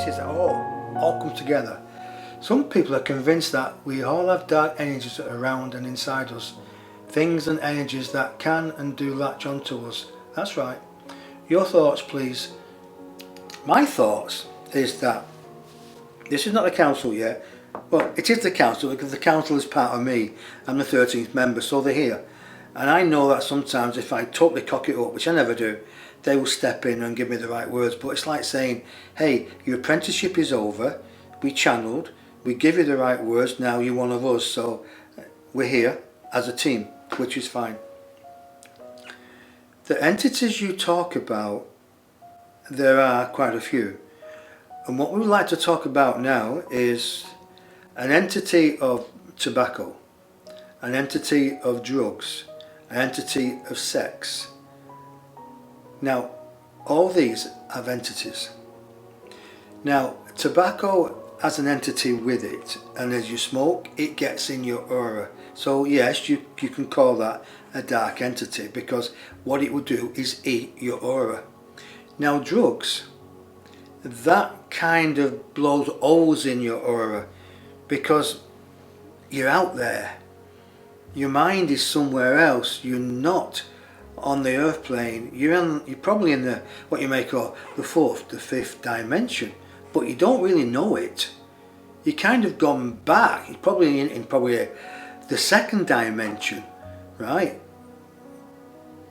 pieces all come together. Some people are convinced that we all have dark energies around and inside us, things and energies that can and do latch onto us. That's right. Your thoughts, please. My thoughts is that this is not the council yet. Well, it is the council because the council is part of me. I'm the 13th member, so they're here. And I know that sometimes if I totally cock it up, which I never do, they will step in and give me the right words. But it's like saying, hey, your apprenticeship is over, we channeled, we give you the right words, now you're one of us, so we're here as a team, which is fine. The entities you talk about, there are quite a few. And what we would like to talk about now is an entity of tobacco, an entity of drugs, an entity of sex. Now, all these have entities. Now, tobacco has an entity with it, and as you smoke, it gets in your aura. So yes, you can call that a dark entity, because what it will do is eat your aura. Now, drugs, that kind of blows holes in your aura, because you're out there. Your mind is somewhere else. You're not on the earth plane. You're probably in the what you may call the fourth, the fifth dimension, but you don't really know it. You kind of gone back. You're probably in the second dimension, right?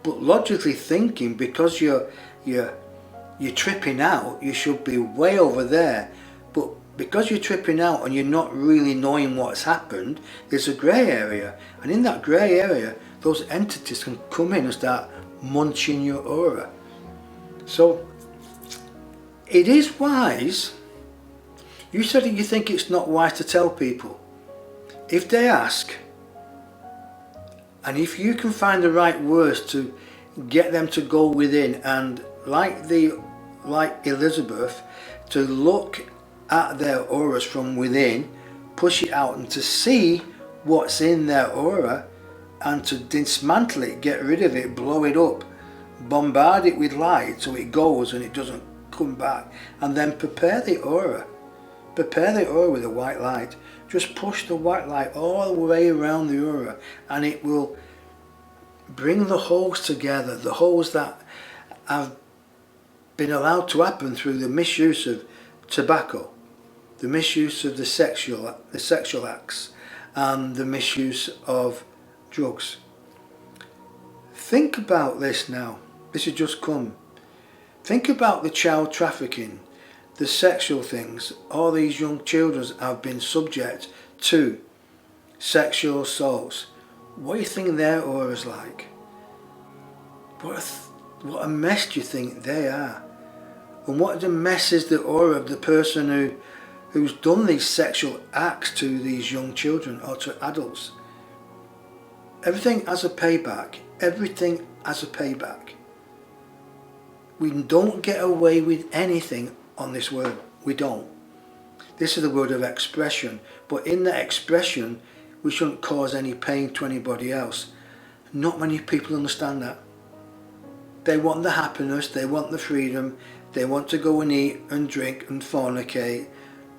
But logically thinking, because you're tripping out, you should be way over there. But because you're tripping out and you're not really knowing what's happened, there's a grey area, and in that grey area, those entities can come in and start munching your aura. So it is wise. You said that you think it's not wise to tell people. If they ask, and if you can find the right words to get them to go within and like Elizabeth, to look at their auras from within, push it out and to see what's in their aura and to dismantle it, get rid of it, blow it up, bombard it with light so it goes and it doesn't come back, and then prepare the aura with a white light. Just push the white light all the way around the aura, and it will bring the holes together, the holes that have been allowed to happen through the misuse of tobacco, the misuse of the sexual acts, and the misuse of drugs. Think about this now. This has just come. Think about the child trafficking, the sexual things. All these young children have been subject to sexual assaults. What do you think their aura's like? What a mess do you think they are? And what a mess is the aura of the person who's done these sexual acts to these young children or to adults? Everything has a payback. Everything has a payback. We don't get away with anything on this world. We don't. This is the word of expression. But in that expression, we shouldn't cause any pain to anybody else. Not many people understand that. They want the happiness, they want the freedom, they want to go and eat and drink and fornicate,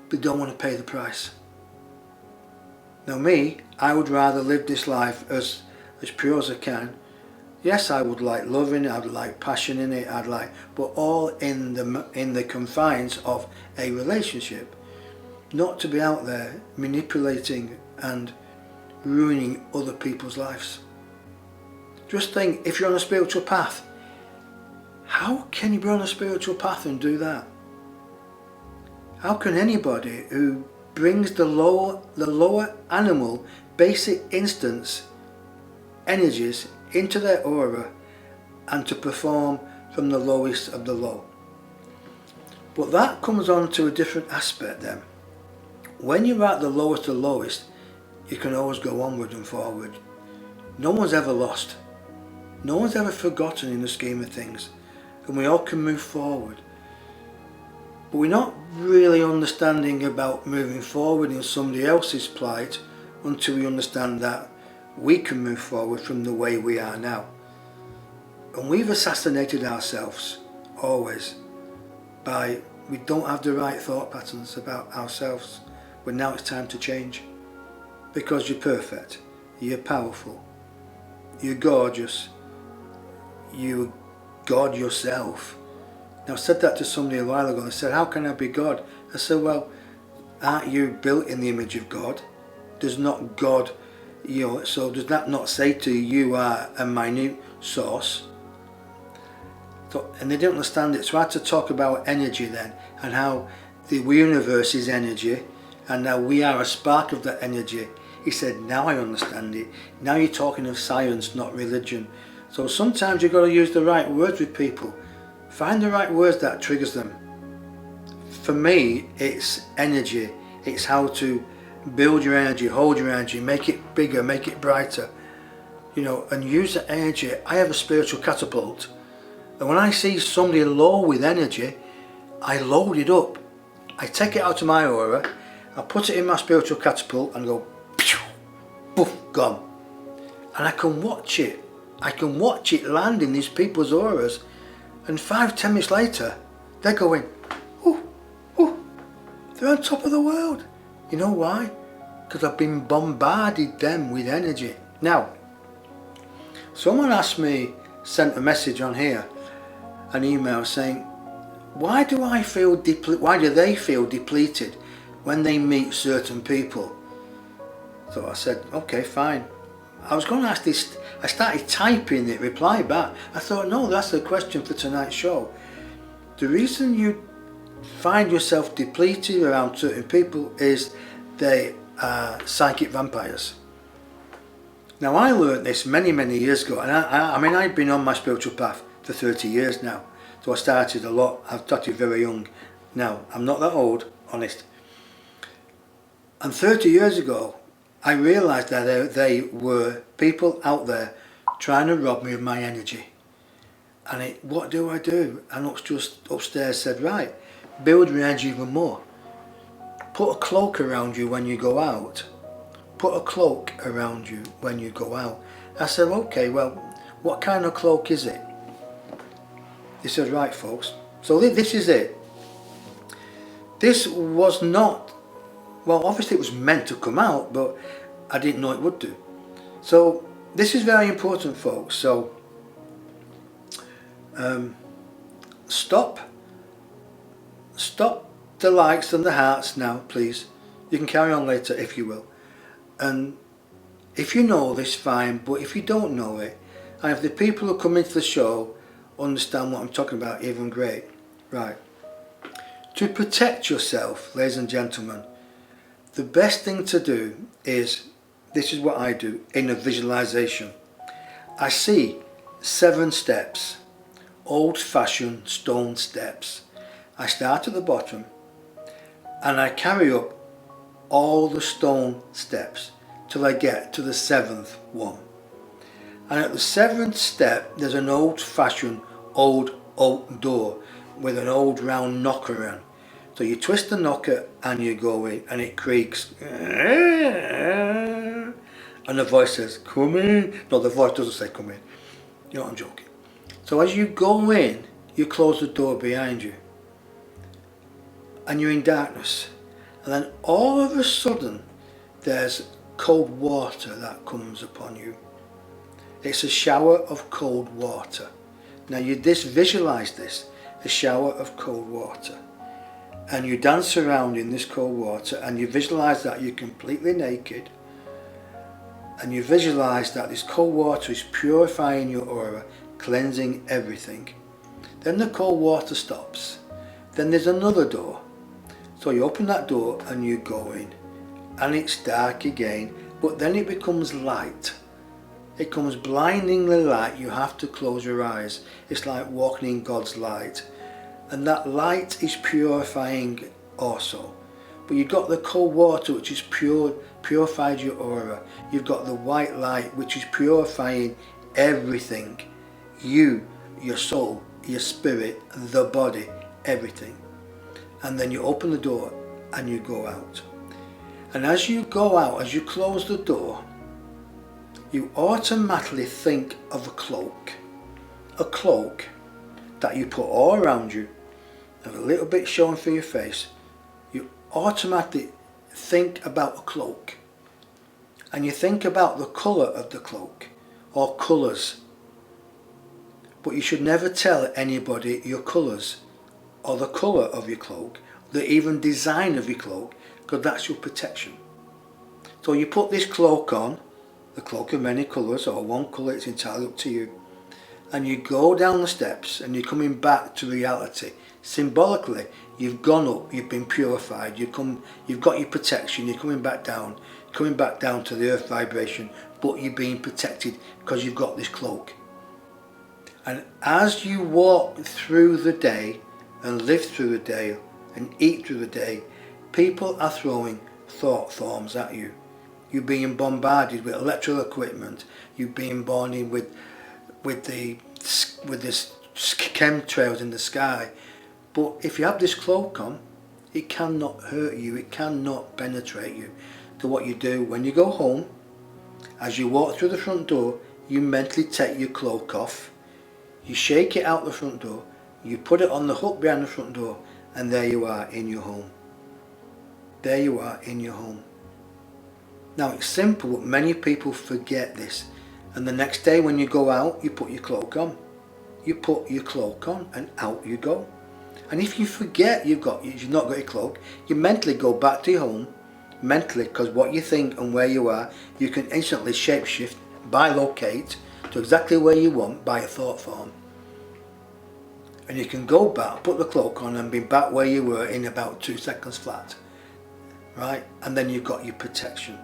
but don't want to pay the price. Now me, I would rather live this life as pure as I can. Yes, I would like love in it, I'd like passion in it, but all in the confines of a relationship. Not to be out there manipulating and ruining other people's lives. Just think, if you're on a spiritual path, how can you be on a spiritual path and do that? How can anybody who brings the lower animal basic instance energies into their aura and to perform from the lowest of the low? But that comes on to a different aspect then. When you're at the lowest of the lowest, you can always go onward and forward. No one's ever lost. No one's ever forgotten in the scheme of things. And we all can move forward. But we're not really understanding about moving forward in somebody else's plight until we understand that we can move forward from the way we are now. And we've assassinated ourselves, always, by We don't have the right thought patterns about ourselves. But now it's time to change. Because you're perfect. You're powerful. You're gorgeous. You're God yourself. Now I said that to somebody a while ago. They said, how can I be God? I said, well, aren't you built in the image of God? Does not God, so does that not say to you, you are a minute source? So, and they didn't understand it. So I had to talk about energy then, and how the universe is energy, and now we are a spark of that energy. He said, now I understand it. Now you're talking of science, not religion. So sometimes you've got to use the right words with people. Find the right words that triggers them. For me, it's energy. It's how to build your energy, hold your energy, make it bigger, make it brighter. And use that energy. I have a spiritual catapult. And when I see somebody low with energy, I load it up. I take it out of my aura, I put it in my spiritual catapult and go, pew, poof, gone. And I can watch it. I can watch it land in these people's auras, and 5-10 minutes later, they're going, ooh, ooh, they're on top of the world. You know why? Because I've been bombarded them with energy. Now, someone sent a message on here, an email saying, why do they feel depleted when they meet certain people? So I said, okay, fine. I was going to ask this, I started typing the reply back. I thought, no, that's the question for tonight's show. The reason you find yourself depleted around certain people is they are psychic vampires. Now I learned this many, many years ago, and I've been on my spiritual path for 30 years now. So I started I started very young. Now, I'm not that old, honest. And 30 years ago, I realised that they were people out there trying to rob me of my energy. And what do? And just upstairs said, right, build your energy even more. Put a cloak around you when you go out. Put a cloak around you when you go out. I said, okay, well, what kind of cloak is it? They said, right, folks, so this is it. This was not, well, obviously it was meant to come out, but I didn't know it would do. So this is very important, folks. So stop the likes and the hearts now, please. You can carry on later if you will. And if you know this, fine, but if you don't know it, and if the people who come into the show understand what I'm talking about, even great. Right. To protect yourself, ladies and gentlemen, the best thing to do is, this is what I do in a visualization. I see 7 steps, old-fashioned stone steps. I start at the bottom and I carry up all the stone steps till I get to the 7th one. And at the 7th step there's an old-fashioned old oak door with an old round knocker on. So you twist the knocker and you go in and it creaks. And the voice says, come in. No, the voice doesn't say come in. You know what I'm joking. So as you go in, you close the door behind you. And you're in darkness. And then all of a sudden, there's cold water that comes upon you. It's a shower of cold water. Now you visualize this, a shower of cold water. And you dance around in this cold water and you visualize that you're completely naked. And you visualize that this cold water is purifying your aura, cleansing everything. Then the cold water stops. Then there's another door. So you open that door and you go in. And it's dark again, but then it becomes light. It comes blindingly light. You have to close your eyes. It's like walking in God's light. And that light is purifying also. But you've got the cold water which is purified your aura. You've got the white light which is purifying everything. You, your soul, your spirit, the body, everything. And then you open the door and you go out. And as you go out, as you close the door, you automatically think of a cloak that you put all around you, have a little bit showing through your face, you automatically think about a cloak. And you think about the colour of the cloak, or colours. But you should never tell anybody your colours, or the colour of your cloak, the even design of your cloak, because that's your protection. So you put this cloak on, the cloak of many colours, or one colour, it's entirely up to you. And you go down the steps and you're coming back to reality. Symbolically, you've gone up, you've been purified, you've got your protection, you're coming back down to the earth vibration, but you're being protected because you've got this cloak. And as you walk through the day and live through the day and eat through the day, people are throwing thought forms at you. You're being bombarded with electrical equipment, you're being bombarded with this chemtrails in the sky. But if you have this cloak on, it cannot hurt you, it cannot penetrate you. So what you do when you go home, as you walk through the front door, you mentally take your cloak off, you shake it out the front door, you put it on the hook behind the front door, and there you are in your home. There you are in your home. Now it's simple, but many people forget this. And the next day when you go out, you put your cloak on. You put your cloak on and out you go. And if you forget you've not got your cloak, you mentally go back to your home, mentally, because what you think and where you are, you can instantly shapeshift, bilocate to exactly where you want by a thought form. And you can go back, put the cloak on and be back where you were in about 2 seconds flat. Right? And then you've got your protection.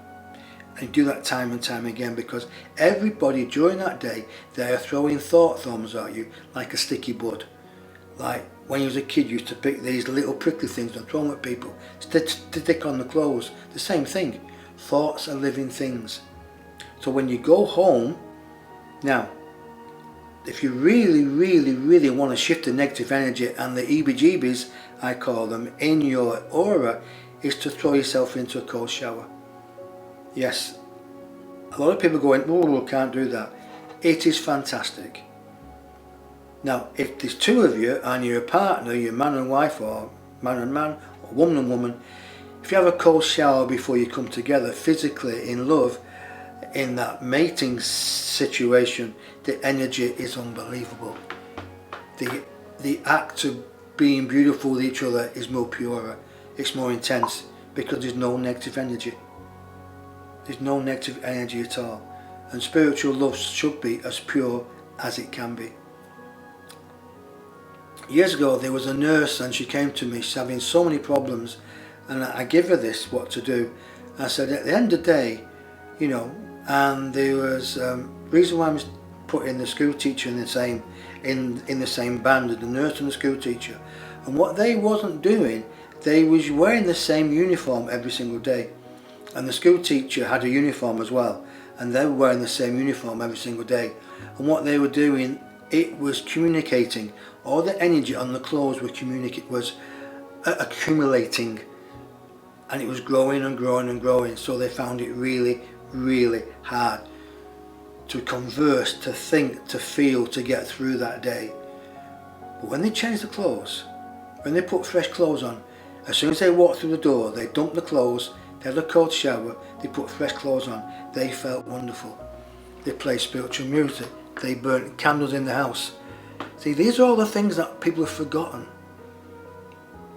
And do that time and time again, because everybody during that day, they are throwing thought forms at you like a sticky bud. Like when you was a kid, you used to pick these little prickly things and throw them at people, stick on the clothes. The same thing. Thoughts are living things. So when you go home, now, if you really want to shift the negative energy and the EBGBs, I call them, in your aura, is to throw yourself into a cold shower. Yes, a lot of people going, oh, can't do that. It is fantastic. Now, if there's two of you and you're a partner, you're man and wife, or man and man, or woman and woman, if you have a cold shower before you come together physically in love, in that mating situation, the energy is unbelievable. The act of being beautiful with each other is more purer, it's more intense, because there's no negative energy. There's no negative energy at all. And spiritual love should be as pure as it can be. Years ago there was a nurse and she came to me, she's having so many problems, and I give her this, what to do. I said at the end of the day, you know, and there was reason why I was putting the school teacher in the same band as the nurse and the school teacher. And what they wasn't doing, they was wearing the same uniform every single day. And the school teacher had a uniform as well, and they were wearing the same uniform every single day. And what they were doing, it was communicating. All the energy on the clothes was accumulating, and it was growing and growing and growing. So they found it really hard to converse, to think, to feel, to get through that day. But when they changed the clothes, when they put fresh clothes on, as soon as they walked through the door, they dumped the clothes, they had a cold shower, they put fresh clothes on, they felt wonderful. They played spiritual music, they burnt candles in the house. See, these are all the things that people have forgotten.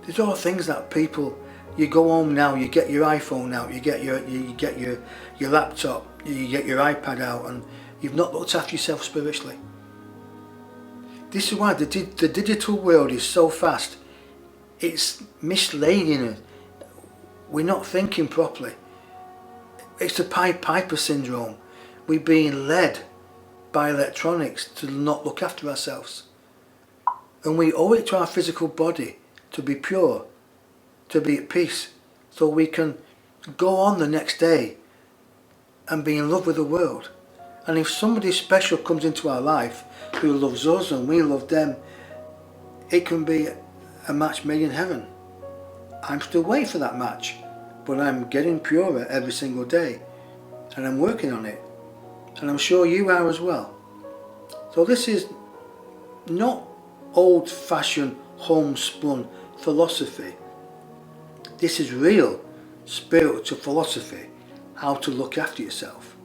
These are all things that people, you go home now, you get your iPhone out, you get your laptop, you get your iPad out, and you've not looked after yourself spiritually. This is why the digital world is so fast. It's misleading us. We're not thinking properly. It's the Pied Piper syndrome. We're being led by electronics to not look after ourselves. And we owe it to our physical body to be pure, to be at peace, so we can go on the next day and be in love with the world. And if somebody special comes into our life who loves us and we love them, it can be a match made in heaven. I'm still waiting for that match, but I'm getting purer every single day, and I'm working on it, and I'm sure you are as well. So this is not old-fashioned homespun philosophy. This is real spiritual philosophy, how to look after yourself.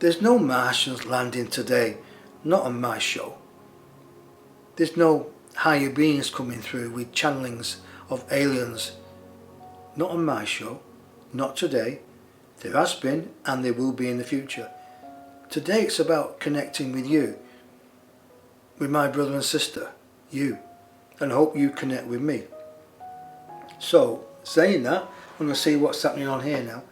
There's no Martians landing today, not on my show. There's no higher beings coming through with channelings of aliens, not on my show, not today. There has been and there will be in the future. Today it's about connecting with you, with my brother and sister, you, and I hope you connect with me. So, saying that, I'm going to see what's happening on here now.